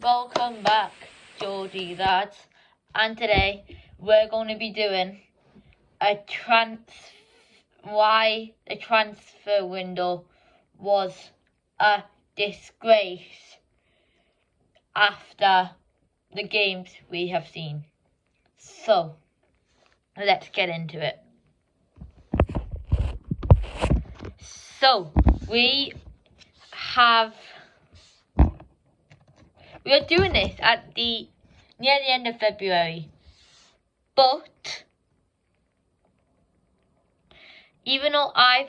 Welcome back, Geordie lads, and today we're going to be doing why the transfer window was a disgrace after the games we have seen. So, let's get into it. So, we are doing this at near the end of February, but even though I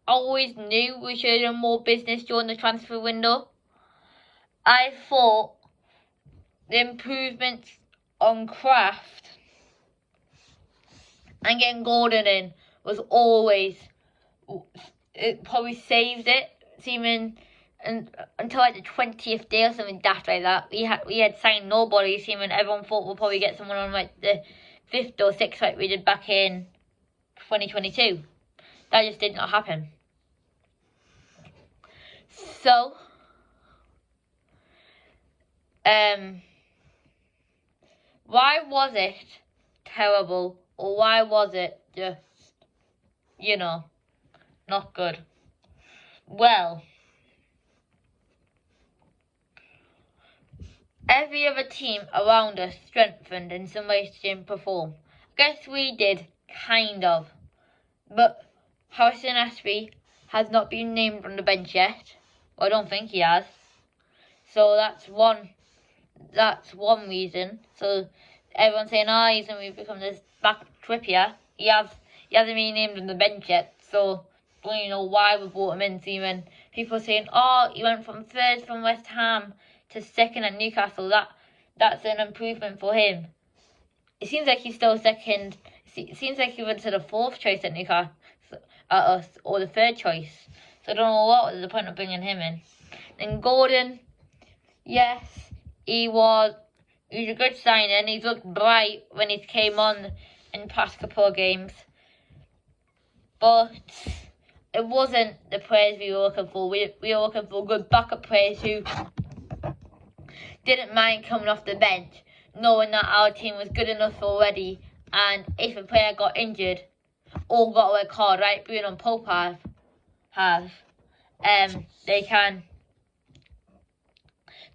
always knew we should have done more business during the transfer window, I thought the improvements on Craft and getting Gordon in was always, it probably saved it, seeming. And until like the 20th day or something daft like that, we had signed nobody, seeming everyone thought we'll probably get someone on like the 5th or 6th like we did back in 2022. That just did not happen. So, why was it terrible, or why was it just, not good? Well, every other team around us strengthened in some way, shape, and perform. I guess we did, kind of. But Harrison Ashby has not been named on the bench yet. Well, I don't think he has. So that's one reason. So everyone's saying, he's going to become this back Trippier. He hasn't been named on the bench yet. So I don't even know why we brought him in. Seeing people saying, he went from third from West Ham to second at Newcastle. That's an improvement for him. It seems like he's still second. It seems like he went to the 4th choice at Newcastle at us, or the 3rd choice. So I don't know what was the point of bringing him in. Then Gordon, yes, he was a good signing. He's looked bright when he came on in past couple of games, but it wasn't the players we were looking for. We were looking for good backup players who didn't mind coming off the bench, knowing that our team was good enough already, and if a player got injured or got a red card, right, Bruno and Pope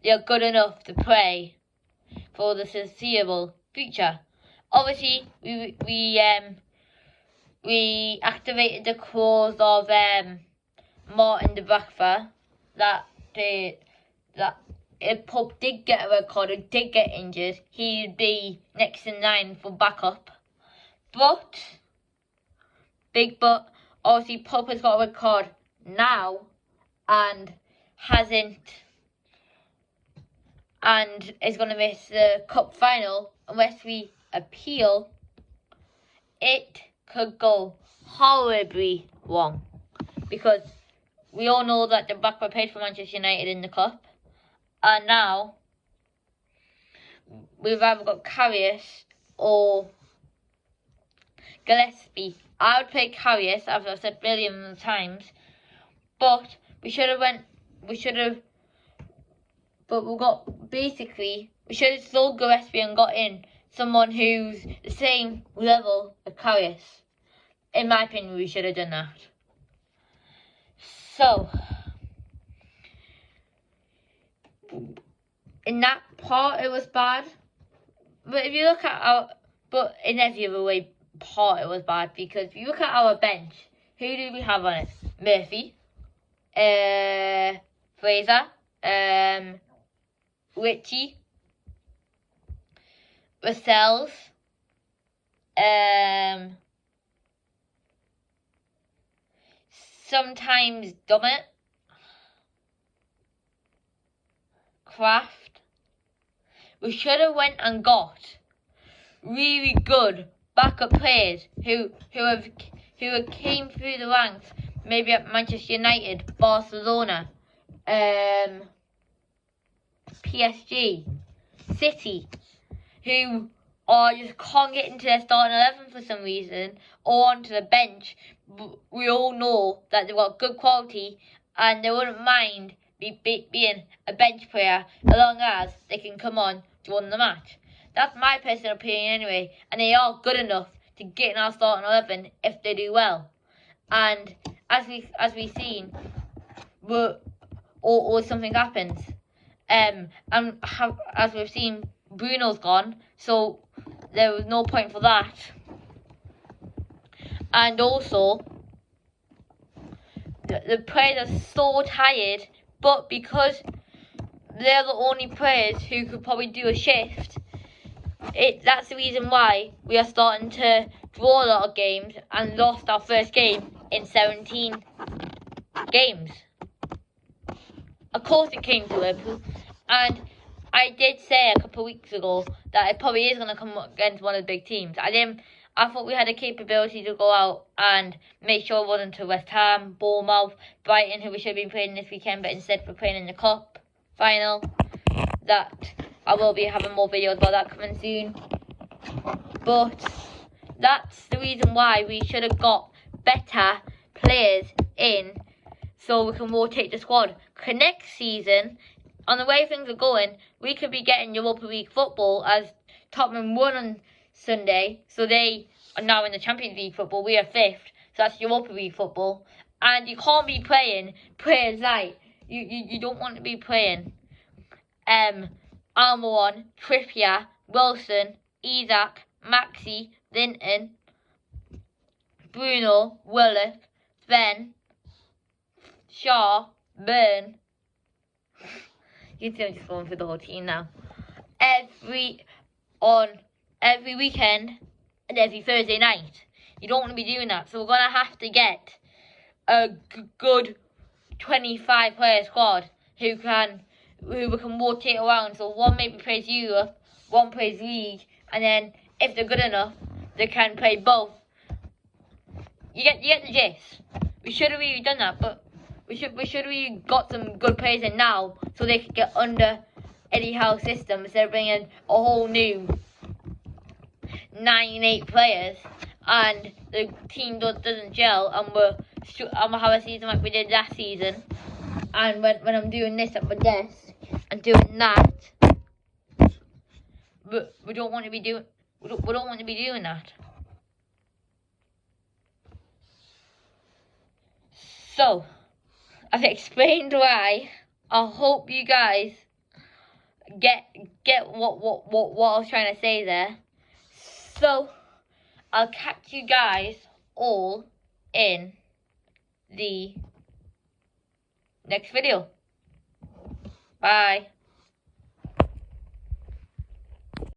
they are good enough to play for the foreseeable future. Obviously, we activated the clause of Martin de Brackver that if Pope did get a red card or did get injured, he'd be next in line for backup. But, big but, obviously Pope has got a red card now and is going to miss the cup final unless we appeal. It could go horribly wrong, because we all know that the Brackver played for Manchester United in the cup. And now, we've either got Karius or Gillespie. I would play Karius, as I've said millions of times, but we should have sold Gillespie and got in someone who's the same level as Karius. In my opinion, we should have done that. So, in that part, it was bad. But if you look at in every other way, part it was bad, because if you look at our bench, who do we have on it? Murphy, Fraser, Richie, Lascelles, sometimes Dummett, Craft. We should have went and got really good backup players who came through the ranks, maybe at Manchester United, Barcelona, PSG, City, who just can't get into their starting 11 for some reason, or onto the bench. We all know that they've got good quality and they wouldn't mind being a bench player, as long as they can come on to win the match. That's my personal opinion anyway, and they are good enough to get in our starting 11 if they do well. And as we've seen, or something happens, as we've seen, Bruno's gone, so there was no point for that. And also, the players are so tired, but because they're the only players who could probably do a shift, that's the reason why we are starting to draw a lot of games and lost our first game in 17 games. Of course it came to Liverpool, and I did say a couple of weeks ago that it probably is going to come against one of the big teams. I thought we had the capability to go out and make sure it wasn't to West Ham, Bournemouth, Brighton, who we should have been playing this weekend, but instead we're playing in the Cup final. That I will be having more videos about that coming soon. But that's the reason why we should have got better players in so we can rotate the squad. Because next season, on the way things are going, we could be getting Europa League football as Tottenham won on Sunday, so they are now in the Champions League football. We are 5th, so that's Europa League football. And you can't be playing players like you don't want to be playing Almiron, Trippier, Wilson, Isaac, Maxi, Linton, Bruno, Willock, Sven, Shaw, Burn. You can see I'm just going through the whole team now. Every weekend and every Thursday night. You don't want to be doing that. So we're going to have to get a good 25 player squad who we can rotate around. So one maybe plays Europe, one plays League, and then if they're good enough, they can play both. You get the gist. We should have really done that, but we should have really got some good players in now so they could get under Eddie Howe's system instead of bringing a whole new 98 players and the team doesn't gel and we'll have a season like we did last season. And when I'm doing this at my desk and doing that, we don't want to be doing that. So I've explained why. I hope you guys get what I was trying to say there. So I'll catch you guys all in the next video. Bye.